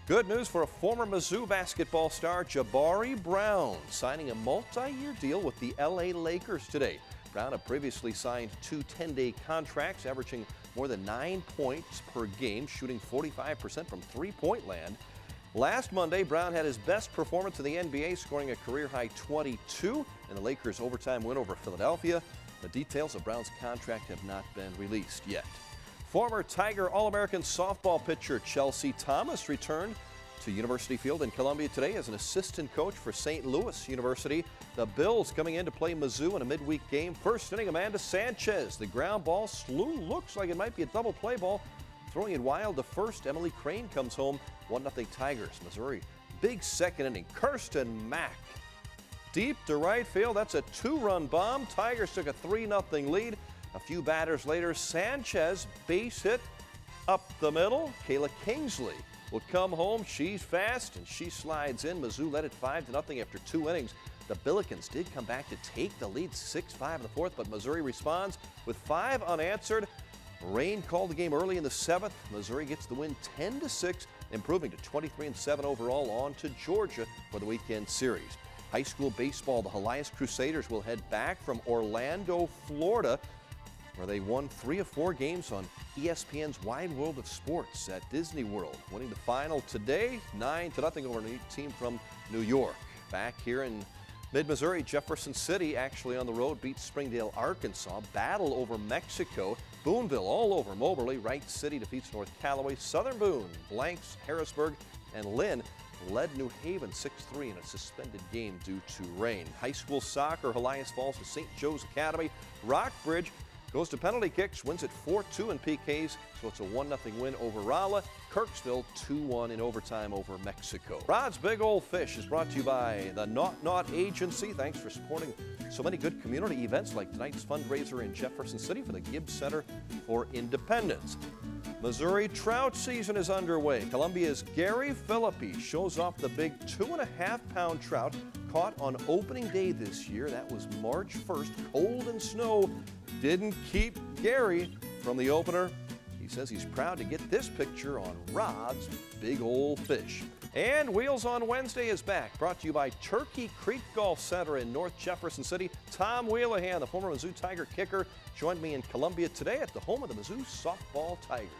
Good news for a former Mizzou basketball star, Jabari Brown, signing a multi-year deal with the LA Lakers today. Brown had previously signed two 10-day contracts, averaging more than 9 points per game, shooting 45% from three-point land. Last Monday, Brown had his best performance in the NBA, scoring a career-high 22 in the Lakers' overtime win over Philadelphia. The details of Brown's contract have not been released yet. Former Tiger All-American softball pitcher Chelsea Thomas returned to University Field in Columbia today as an assistant coach for St. Louis University. The Bills coming in to play Mizzou in a midweek game. First inning, Amanda Sanchez. The ground ball slew. Looks like it might be a double play ball. Throwing it wild to first, Emily Crane comes home. 1-0 Tigers. Missouri. Big second inning. Kirsten Mack. Deep to right field. That's a two-run bomb. Tigers took a 3-0 lead. A few batters later, Sanchez base hit up the middle. Kayla Kingsley will come home. She's fast and she slides in. Mizzou led it 5-0 after 2 innings. The Billikens did come back to take the lead 6-5 in the fourth, but Missouri responds with 5 unanswered. Rain called the game early in the 7th. Missouri gets the win 10-6, improving to 23-7 overall, on to Georgia for the weekend series. High school baseball, the Helias Crusaders will head back from Orlando, Florida, where they won 3 of 4 games on ESPN's Wide World of Sports at Disney World, winning the final today 9-0 over a team from New York. Back here in mid-Missouri, Jefferson City actually on the road beats Springdale, Arkansas. Battle over Mexico. Boonville all over Moberly. Wright City defeats North Callaway. Southern Boone blanks Harrisburg, and Lynn led New Haven 6-3 in a suspended game due to rain. High school soccer, Helias falls to St. Joe's Academy. Rockbridge goes to penalty kicks, wins it 4-2 in PKs, so it's a 1-0 win over Rolla. Kirksville 2-1 in overtime over Mexico. Rod's Big Old Fish is brought to you by the Not Agency. Thanks for supporting so many good community events like tonight's fundraiser in Jefferson City for the Gibbs Center for Independence. Missouri trout season is underway. Columbia's Gary Philippi shows off the big 2.5-pound trout caught on opening day this year. That was March 1st. Cold and snow didn't keep Gary from the opener. He says he's proud to get this picture on Rod's Big Old Fish. And Wheels on Wednesday is back, brought to you by Turkey Creek Golf Center in North Jefferson City. Tom Wheelahan, the former Mizzou Tiger kicker, joined me in Columbia today at the home of the Mizzou softball Tigers.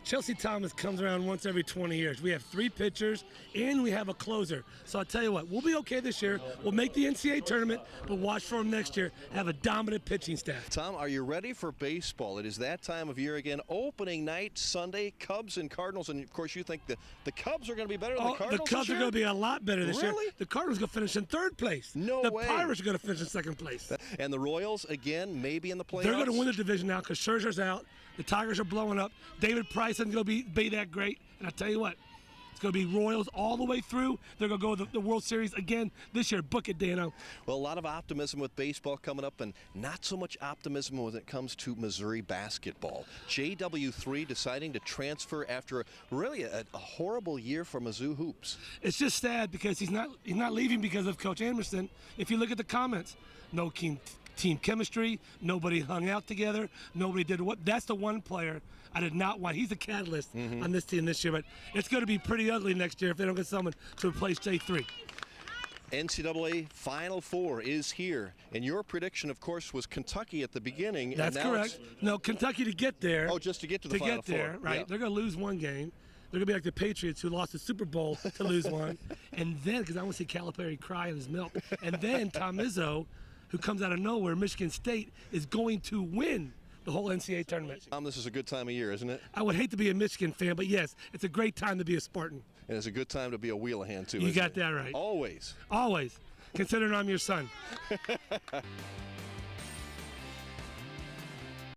Chelsea Thomas comes around once every 20 years. We have 3 pitchers and we have a closer. So I'll tell you what, we'll be okay this year. We'll make the NCAA tournament, but watch for them next year. Have a dominant pitching staff. Tom, are you ready for baseball? It is that time of year again. Opening night Sunday, Cubs and Cardinals. And of course, you think the Cubs are going to be better than the Cardinals. The Cubs are going to be a lot better this year. Really? The Cardinals are going to finish in 3rd place. No way. The Pirates are going to finish in 2nd place. And the Royals, again, maybe in the playoffs? They're going to win the division now because Scherzer's out. The Tigers are blowing up. David Price isn't going to be that great. And I tell you what, it's going to be Royals all the way through. They're going to go to the World Series again this year. Book it, Dano. Well, a lot of optimism with baseball coming up, and not so much optimism when it comes to Missouri basketball. JW3 deciding to transfer after really a horrible year for Mizzou hoops. It's just sad because he's not leaving because of Coach Anderson. If you look at the comments, no team chemistry, nobody hung out together, nobody did what. That's the one player I did not want. He's a catalyst on this team this year, but it's going to be pretty ugly next year if they don't get someone to replace J3. NCAA Final Four is here, and your prediction, of course, was Kentucky at the beginning. That's and now correct. No, Kentucky to get there. Oh, just to get to the Final Four. To get there, right. Yeah. They're going to lose one game. They're going to be like the Patriots who lost the Super Bowl to lose one. And then, because I want to see Calipari cry in his milk, and then Tom Izzo, who comes out of nowhere, Michigan State, is going to win the whole NCAA tournament. This is a good time of year, isn't it? I would hate to be a Michigan fan, but yes, it's a great time to be a Spartan. And it's a good time to be a Wheelahan, too. You got that right. Always. Always. Considering I'm your son.